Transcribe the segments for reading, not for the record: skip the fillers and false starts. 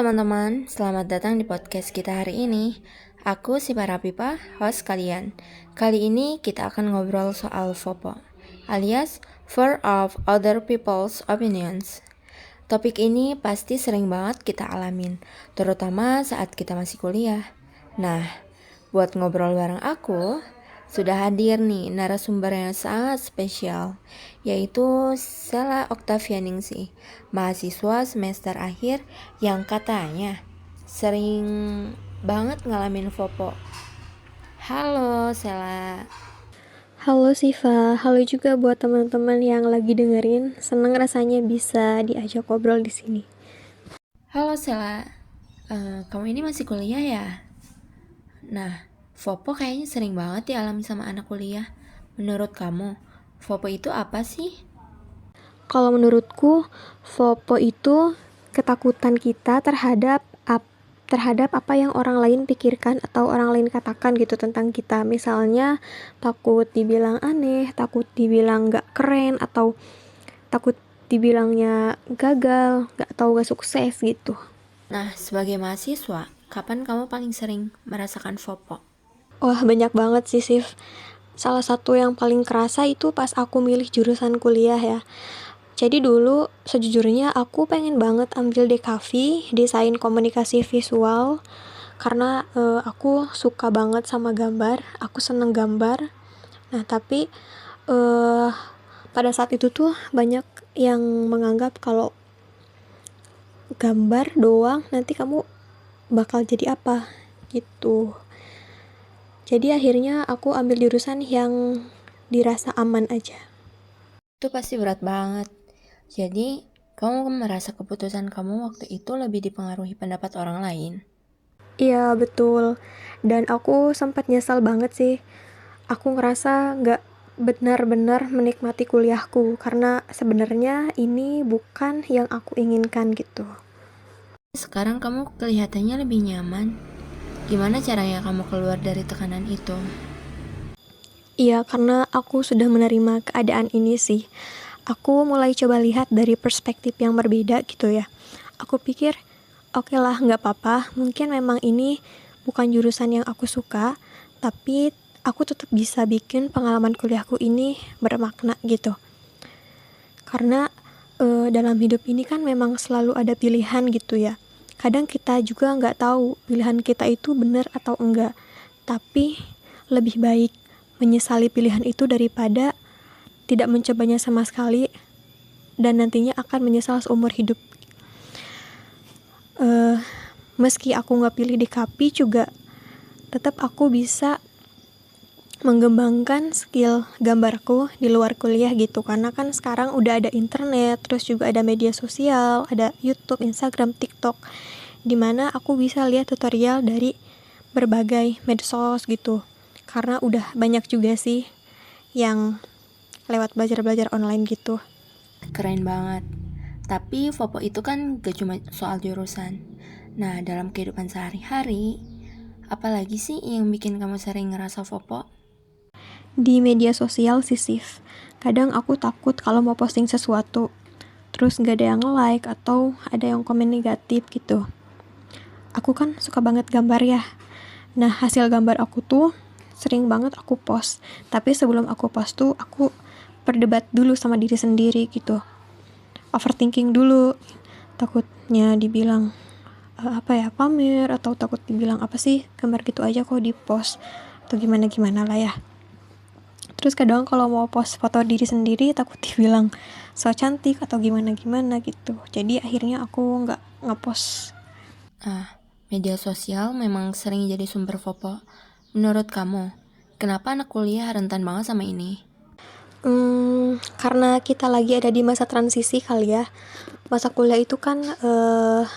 teman-teman, selamat datang di podcast kita hari ini. Aku si Parapipa, host kalian. Kali ini kita akan ngobrol soal FOPO, alias Fear of Other People's Opinions. Topik ini pasti sering banget kita alamin, terutama saat kita masih kuliah. Nah, buat ngobrol bareng aku, sudah hadir nih narasumber yang sangat spesial, yaitu Sela Oktavianingsih, mahasiswa semester akhir yang katanya sering banget ngalamin FOPO. Halo Sela. Halo Siva, halo juga buat teman-teman yang lagi dengerin. Seneng rasanya bisa diajak ngobrol di sini. Halo Sela, kamu ini masih kuliah ya? Nah, FOPO kayaknya sering banget dialami sama anak kuliah. Menurut kamu, FOPO itu apa sih? Kalau menurutku, FOPO itu ketakutan kita terhadap apa yang orang lain pikirkan atau orang lain katakan gitu tentang kita. Misalnya takut dibilang aneh, takut dibilang gak keren, atau takut dibilangnya gagal, gak sukses gitu. Nah, sebagai mahasiswa, kapan kamu paling sering merasakan FOPO? Wah, banyak banget sih, Sif. Salah satu yang paling kerasa itu pas aku milih jurusan kuliah ya. Jadi dulu sejujurnya aku pengen banget ambil DKV, Desain Komunikasi Visual, karena aku suka banget sama gambar, aku seneng gambar. Nah tapi eh, pada saat itu tuh banyak yang menganggap kalau gambar doang nanti kamu bakal jadi apa gitu. Jadi akhirnya aku ambil jurusan yang dirasa aman aja. Itu pasti berat banget. Jadi, kamu merasa keputusan kamu waktu itu lebih dipengaruhi pendapat orang lain? Iya betul. Dan aku sempat nyesal banget sih. Aku ngerasa nggak benar-benar menikmati kuliahku karena sebenarnya ini bukan yang aku inginkan gitu. Sekarang kamu kelihatannya lebih nyaman. Gimana caranya kamu keluar dari tekanan itu? Iya, karena aku sudah menerima keadaan ini sih. Aku mulai coba lihat dari perspektif yang berbeda gitu ya. Aku pikir, oke lah, nggak apa-apa. Mungkin memang ini bukan jurusan yang aku suka, tapi aku tetap bisa bikin pengalaman kuliahku ini bermakna gitu. Karena dalam hidup ini kan memang selalu ada pilihan gitu ya. Kadang kita juga nggak tahu pilihan kita itu benar atau enggak. Tapi lebih baik menyesali pilihan itu daripada tidak mencobanya sama sekali dan nantinya akan menyesal seumur hidup. Meski aku nggak pilih di KAPI juga, tetap aku bisa mengembangkan skill gambarku di luar kuliah gitu, karena kan sekarang udah ada internet, terus juga ada media sosial, ada YouTube, Instagram, TikTok, dimana aku bisa lihat tutorial dari berbagai medsos gitu, karena udah banyak juga sih yang lewat belajar-belajar online gitu. Keren banget. Tapi FOPO itu kan gak cuma soal jurusan. Nah, dalam kehidupan sehari-hari, apalagi sih yang bikin kamu sering ngerasa FOPO? Di media sosial sih, Sif, kadang aku takut kalau mau posting sesuatu terus gak ada yang like atau ada yang komen negatif gitu. Aku kan suka banget gambar ya. Nah, hasil gambar aku tuh sering banget aku post. Tapi sebelum aku post tuh aku berdebat dulu sama diri sendiri gitu. Overthinking dulu. Takutnya dibilang pamer, atau takut dibilang apa sih gambar gitu aja kok di post atau gimana lah ya. Terus kadang kalau mau post foto diri sendiri takut dibilang so cantik atau gimana gitu. Jadi akhirnya aku nggak ngepost. Media sosial memang sering jadi sumber FOPO. Menurut kamu, kenapa anak kuliah rentan banget sama ini? Karena kita lagi ada di masa transisi kali ya. Masa kuliah itu kan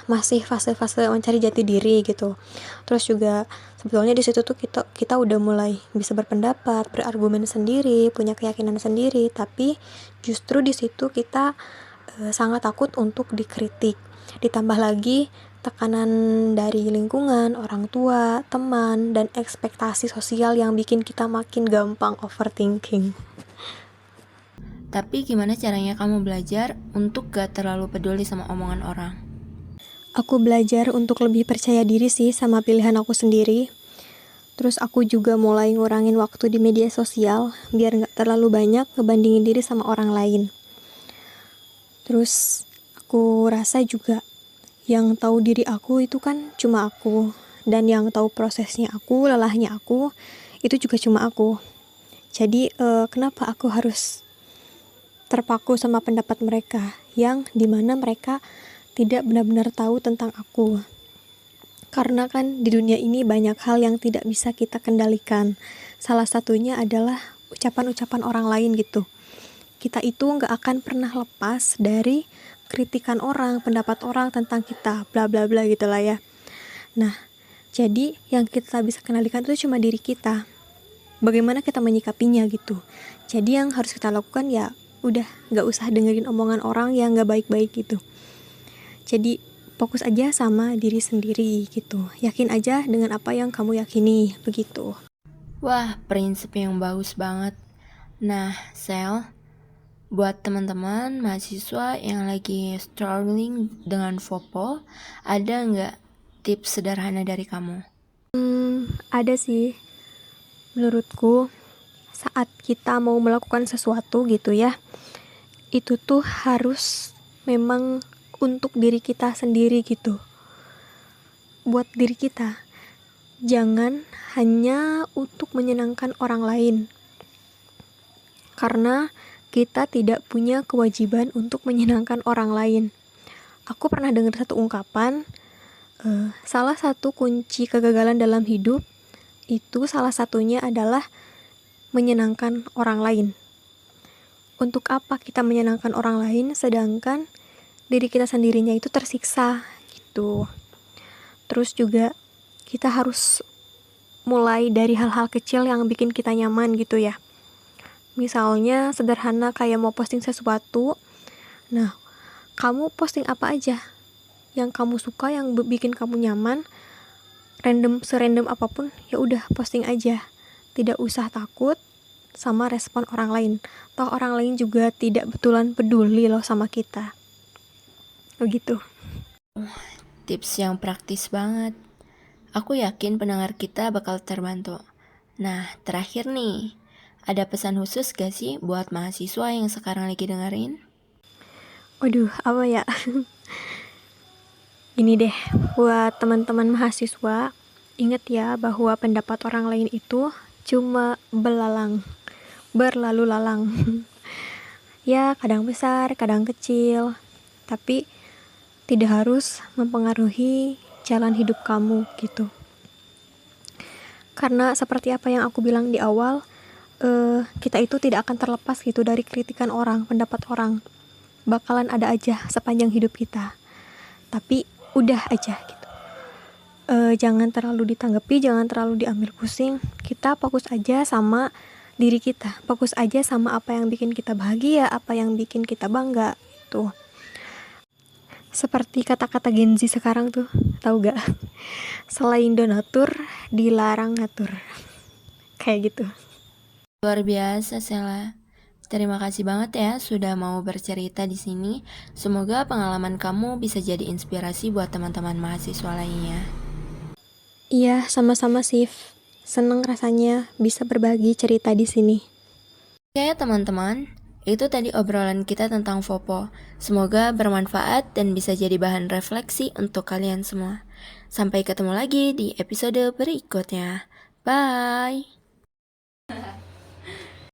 masih fase-fase mencari jati diri gitu. Terus juga sebetulnya di situ tuh kita udah mulai bisa berpendapat, berargumen sendiri, punya keyakinan sendiri. Tapi justru di situ kita sangat takut untuk dikritik. Ditambah lagi tekanan dari lingkungan, orang tua, teman, dan ekspektasi sosial yang bikin kita makin gampang overthinking. Tapi gimana caranya kamu belajar untuk gak terlalu peduli sama omongan orang? Aku belajar untuk lebih percaya diri sih sama pilihan aku sendiri. Terus aku juga mulai ngurangin waktu di media sosial biar nggak terlalu banyak ngebandingin diri sama orang lain. Terus aku rasa juga yang tahu diri aku itu kan cuma aku, dan yang tahu prosesnya aku, lelahnya aku, itu juga cuma aku. Jadi kenapa aku harus terpaku sama pendapat mereka yang dimana mereka tidak benar-benar tahu tentang aku? Karena kan di dunia ini banyak hal yang tidak bisa kita kendalikan. Salah satunya adalah ucapan-ucapan orang lain gitu. Kita itu nggak akan pernah lepas dari kritikan orang, pendapat orang tentang kita, bla bla bla gitulah ya. Nah, jadi yang kita bisa kendalikan itu cuma diri kita. Bagaimana kita menyikapinya gitu. Jadi yang harus kita lakukan ya udah nggak usah dengerin omongan orang yang nggak baik-baik gitu. Jadi fokus aja sama diri sendiri gitu. Yakin aja dengan apa yang kamu yakini, begitu. Wah, prinsip yang bagus banget. Nah, Sel, buat teman-teman mahasiswa yang lagi struggling dengan FOPO, ada nggak tips sederhana dari kamu? Ada sih. Menurutku, saat kita mau melakukan sesuatu gitu ya, itu tuh harus memang untuk diri kita sendiri gitu. Buat diri kita. Jangan hanya untuk menyenangkan orang lain. Karena kita tidak punya kewajiban untuk menyenangkan orang lain. Aku pernah dengar satu ungkapan, salah satu kunci kegagalan dalam hidup itu salah satunya adalah menyenangkan orang lain. Untuk apa kita menyenangkan orang lain sedangkan diri kita sendirinya itu tersiksa gitu. Terus juga kita harus mulai dari hal-hal kecil yang bikin kita nyaman gitu ya. Misalnya sederhana kayak mau posting sesuatu. Nah, kamu posting apa aja yang kamu suka, yang bikin kamu nyaman, serandom apapun, ya udah posting aja. Tidak usah takut sama respon orang lain. Toh orang lain juga tidak betulan peduli loh sama kita. Begitu. Tips yang praktis banget. Aku yakin pendengar kita bakal terbantu. Nah, terakhir nih, ada pesan khusus gak sih buat mahasiswa yang sekarang lagi dengerin? Waduh, apa ya? Gini deh, buat teman-teman mahasiswa, ingat ya bahwa pendapat orang lain itu cuma berlalu lalang. Ya, kadang besar, kadang kecil, tapi tidak harus mempengaruhi jalan hidup kamu gitu. Karena seperti apa yang aku bilang di awal, kita itu tidak akan terlepas gitu dari kritikan orang, pendapat orang. Bakalan ada aja sepanjang hidup kita. Tapi udah aja gitu. Jangan terlalu ditanggapi, jangan terlalu diambil pusing. Kita fokus aja sama diri kita. Fokus aja sama apa yang bikin kita bahagia, apa yang bikin kita bangga gitu. Seperti kata-kata Gen Z sekarang tuh, tahu gak? Selain donatur, dilarang ngatur. Kayak gitu. Luar biasa, Sela. Terima kasih banget ya sudah mau bercerita di sini. Semoga pengalaman kamu bisa jadi inspirasi buat teman-teman mahasiswa lainnya. Iya, sama-sama Sif. Seneng rasanya bisa berbagi cerita di sini. Oke teman-teman, itu tadi obrolan kita tentang FOPO. Semoga bermanfaat dan bisa jadi bahan refleksi untuk kalian semua. Sampai ketemu lagi di episode berikutnya. Bye!